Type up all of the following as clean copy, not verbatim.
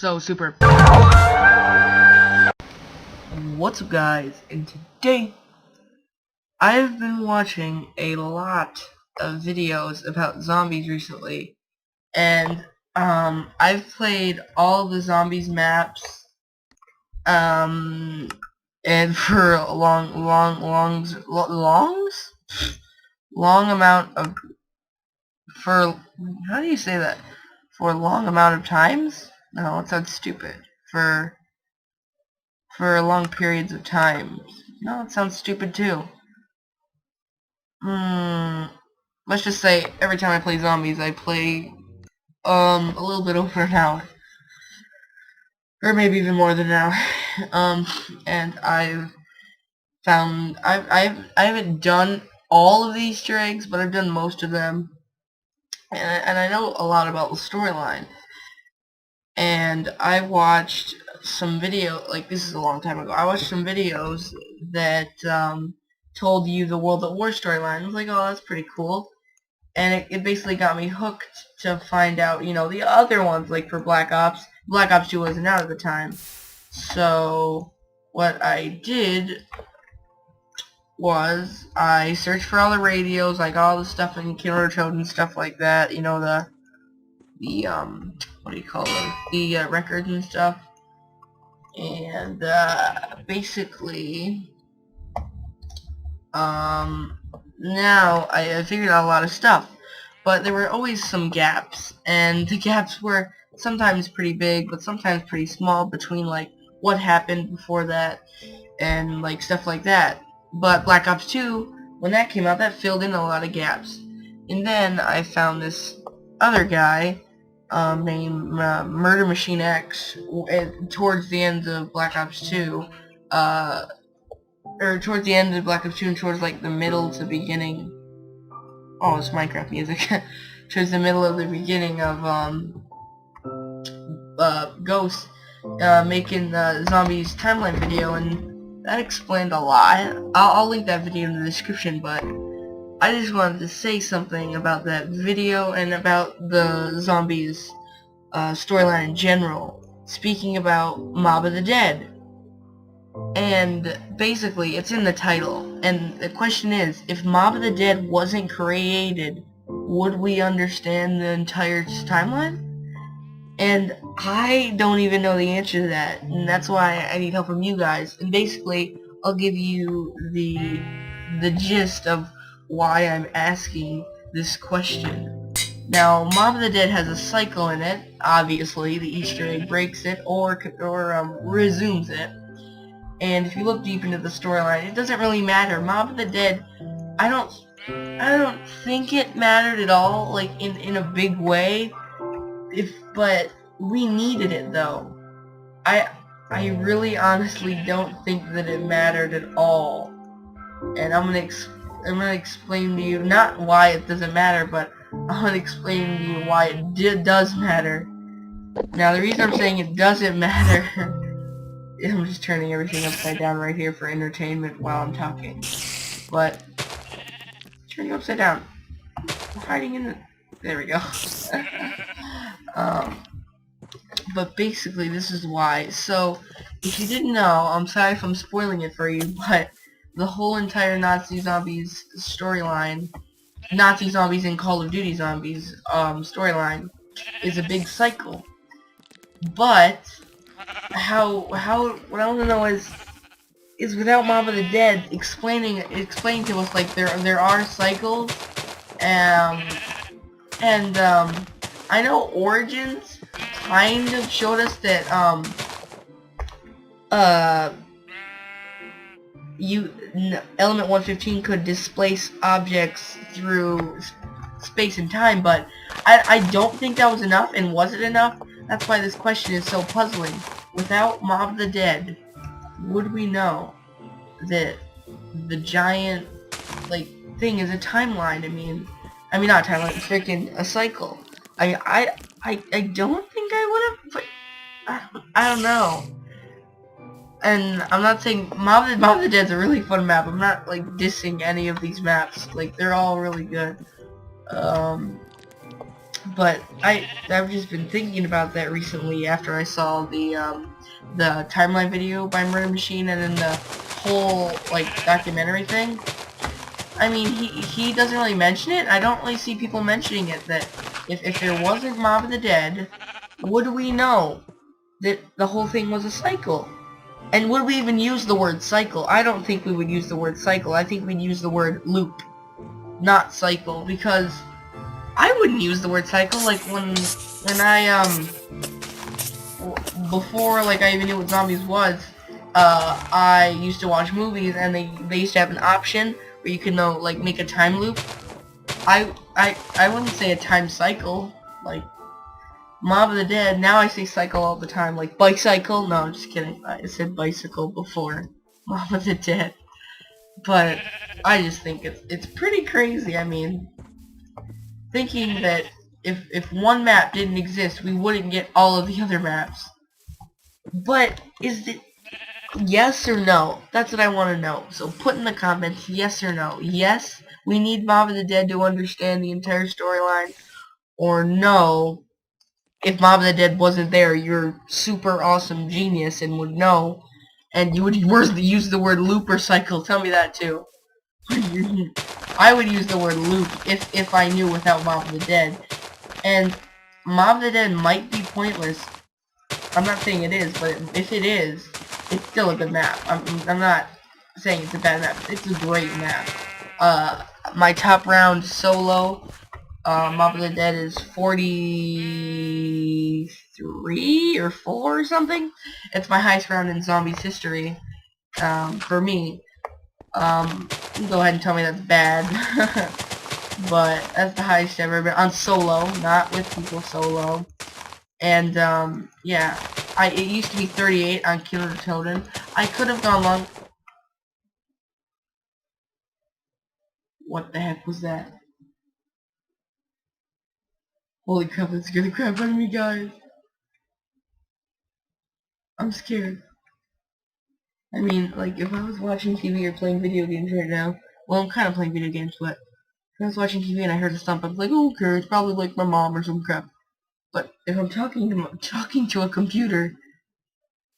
so super. What's up, guys? And today I've been watching a lot of videos about zombies recently, and I've played all the zombies maps and for a long amount of how do you say that? For a long amount of times? No, it sounds stupid. For long periods of time. No, it sounds stupid too. Let's just say every time I play zombies, I play a little bit over an hour, or maybe even more than an hour. And I haven't done all of the Easter eggs, but I've done most of them, and I know a lot about the storyline. And I watched some video, like, this is a long time ago, I watched some videos that told you the World at War storyline. I was like, oh, that's pretty cool. And it basically got me hooked to find out, you know, the other ones, like for Black Ops. Black Ops 2 wasn't out at the time. So what I did was I searched for all the radios, like all the stuff in Killer Toad and stuff like that, you know, the what do you call it, the records and stuff. And basically now I figured out a lot of stuff, but there were always some gaps, and the gaps were sometimes pretty big but sometimes pretty small, between like what happened before that and like stuff like that. But Black Ops 2, when that came out, that filled in a lot of gaps. And then I found this other guy named Murder Machine X towards the end of Black Ops 2, or towards the end of Black Ops 2 and towards like the middle to beginning. Oh, it's Minecraft music. Towards the middle of the beginning of Ghost making the zombies timeline video, and that explained a lot. I'll link that video in the description, but I just wanted to say something about that video and about the zombies storyline in general, speaking about Mob of the Dead. And basically, it's in the title, and the question is, if Mob of the Dead wasn't created, would we understand the entire timeline? And I don't even know the answer to that, and that's why I need help from you guys. And basically, I'll give you the gist of why I'm asking this question. Now, Mob of the Dead has a cycle in it. Obviously, the Easter egg breaks it or resumes it. And if you look deep into the storyline, it doesn't really matter. Mob of the Dead, I don't think it mattered at all, like in a big way. But we needed it though. I really honestly don't think that it mattered at all. And I'm gonna explain to you not why it doesn't matter, but I'm gonna explain to you why it does matter. Now, the reason I'm saying it doesn't matter, I'm just turning everything upside down right here for entertainment while I'm talking. But turning upside down, I'm hiding in the. There we go. But basically, this is why. So, if you didn't know, I'm sorry if I'm spoiling it for you, but the whole entire Nazi Zombies storyline, Nazi Zombies and Call of Duty Zombies storyline, is a big cycle. But what I want to know is without Mob of the Dead explaining to us, like, there are cycles, and I know Origins kind of showed us that Element 115 could displace objects through space and time, but I don't think that was enough. And was it enough? That's why this question is so puzzling. Without Mob of the Dead, would we know that the giant, like, thing is a timeline? I mean not a timeline, it's freaking a cycle. I don't think I would have, but I don't know. And I'm not saying Mob of the Dead's a really fun map. I'm not like dissing any of these maps. Like, they're all really good. But I've just been thinking about that recently after I saw the timeline video by Murder Machine and then the whole like documentary thing. I mean, he doesn't really mention it. I don't really see people mentioning it, that if there wasn't Mob of the Dead, would we know that the whole thing was a cycle? And would we even use the word cycle? I don't think we would use the word cycle. I think we'd use the word loop, not cycle, because I wouldn't use the word cycle. Like when I before like I even knew what zombies was, I used to watch movies and they used to have an option where you can like make a time loop. I wouldn't say a time cycle like Mob of the Dead. Now I say cycle all the time, like bicycle. No, I'm just kidding. I said bicycle before Mob of the Dead. But I just think it's pretty crazy. I mean, thinking that if one map didn't exist, we wouldn't get all of the other maps. But is it yes or no? That's what I want to know. So put in the comments yes or no. Yes, we need Mob of the Dead to understand the entire storyline. Or no, if Mob of the Dead wasn't there, you're super awesome genius and would know. And you would use the word loop or cycle. Tell me that too. I would use the word loop if I knew without Mob of the Dead. And Mob of the Dead might be pointless. I'm not saying it is, but if it is, it's still a good map. I'm not saying it's a bad map. It's a great map. My top round solo Mob of the Dead is 43 or 4 or something. It's my highest round in Zombies history. For me. You can go ahead and tell me that's bad. But that's the highest I've ever been on solo, not with people solo. And yeah, it used to be 38 on Killer Totem. I could have gone long. What the heck was that? Holy crap, that scared the crap out of me, guys. I'm scared. I mean, like, if I was watching TV or playing video games right now, well, I'm kind of playing video games, but if I was watching TV and I heard a stomp, I'd be like, oh, okay, it's probably like my mom or some crap. But if I'm talking to a computer,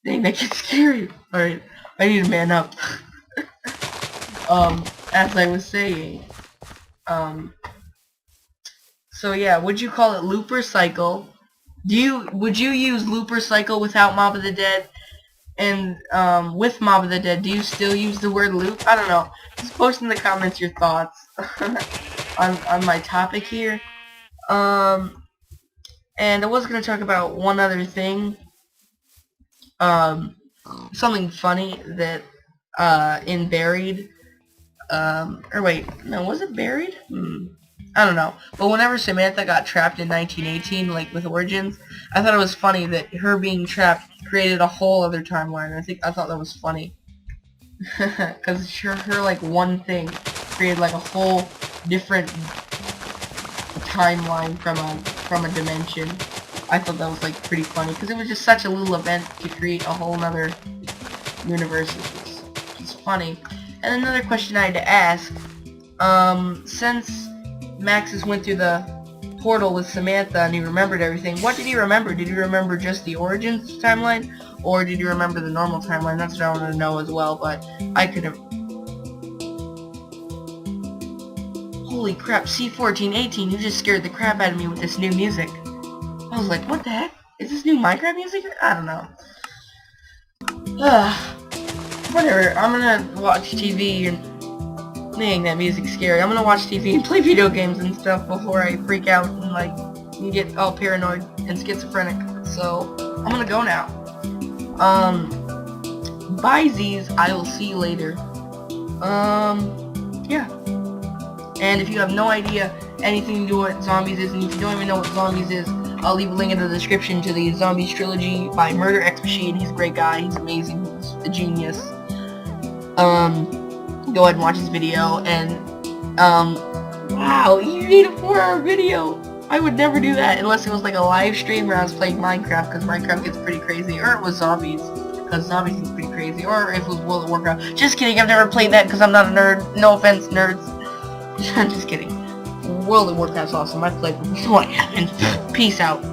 dang, that gets scary. Alright, I need to man up. As I was saying, so yeah, would you call it loop or cycle? Would you use loop or cycle without Mob of the Dead? And with Mob of the Dead, do you still use the word loop? I don't know. Just post in the comments your thoughts on my topic here. And I was gonna talk about one other thing. Something funny that in Buried. Or wait, no, was it Buried? I don't know. But whenever Samantha got trapped in 1918, like with Origins, I thought it was funny that her being trapped created a whole other timeline. I thought that was funny. Because her like one thing created like a whole different timeline from a dimension. I thought that was like pretty funny because it was just such a little event to create a whole other universe. It's funny. And another question I had to ask, since Maxis went through the portal with Samantha and he remembered everything, what did he remember? Did he remember just the Origins timeline, or did he remember the normal timeline? That's what I wanted to know as well, but I could have... Holy crap, C1418, you just scared the crap out of me with this new music. I was like, what the heck? Is this new Minecraft music? I don't know. Whatever, I'm gonna watch TV and... Dang, that music's scary. I'm gonna watch TV and play video games and stuff before I freak out and like get all paranoid and schizophrenic. So I'm gonna go now. Bye Z's, I will see you later. Yeah. And if you have no idea anything to do what Zombies is, and if you don't even know what Zombies is, I'll leave a link in the description to the Zombies trilogy by Murder X Machine. He's a great guy, he's amazing, he's a genius. Go ahead and watch his video, and, wow, you made a 4-hour video! I would never do that unless it was like a live stream where I was playing Minecraft, because Minecraft gets pretty crazy, or it was Zombies, because Zombies gets pretty crazy, or if it was World of Warcraft. Just kidding, I've never played that because I'm not a nerd. No offense, nerds. I'm just kidding. World of Warcraft's awesome. I played before it happened. Peace out.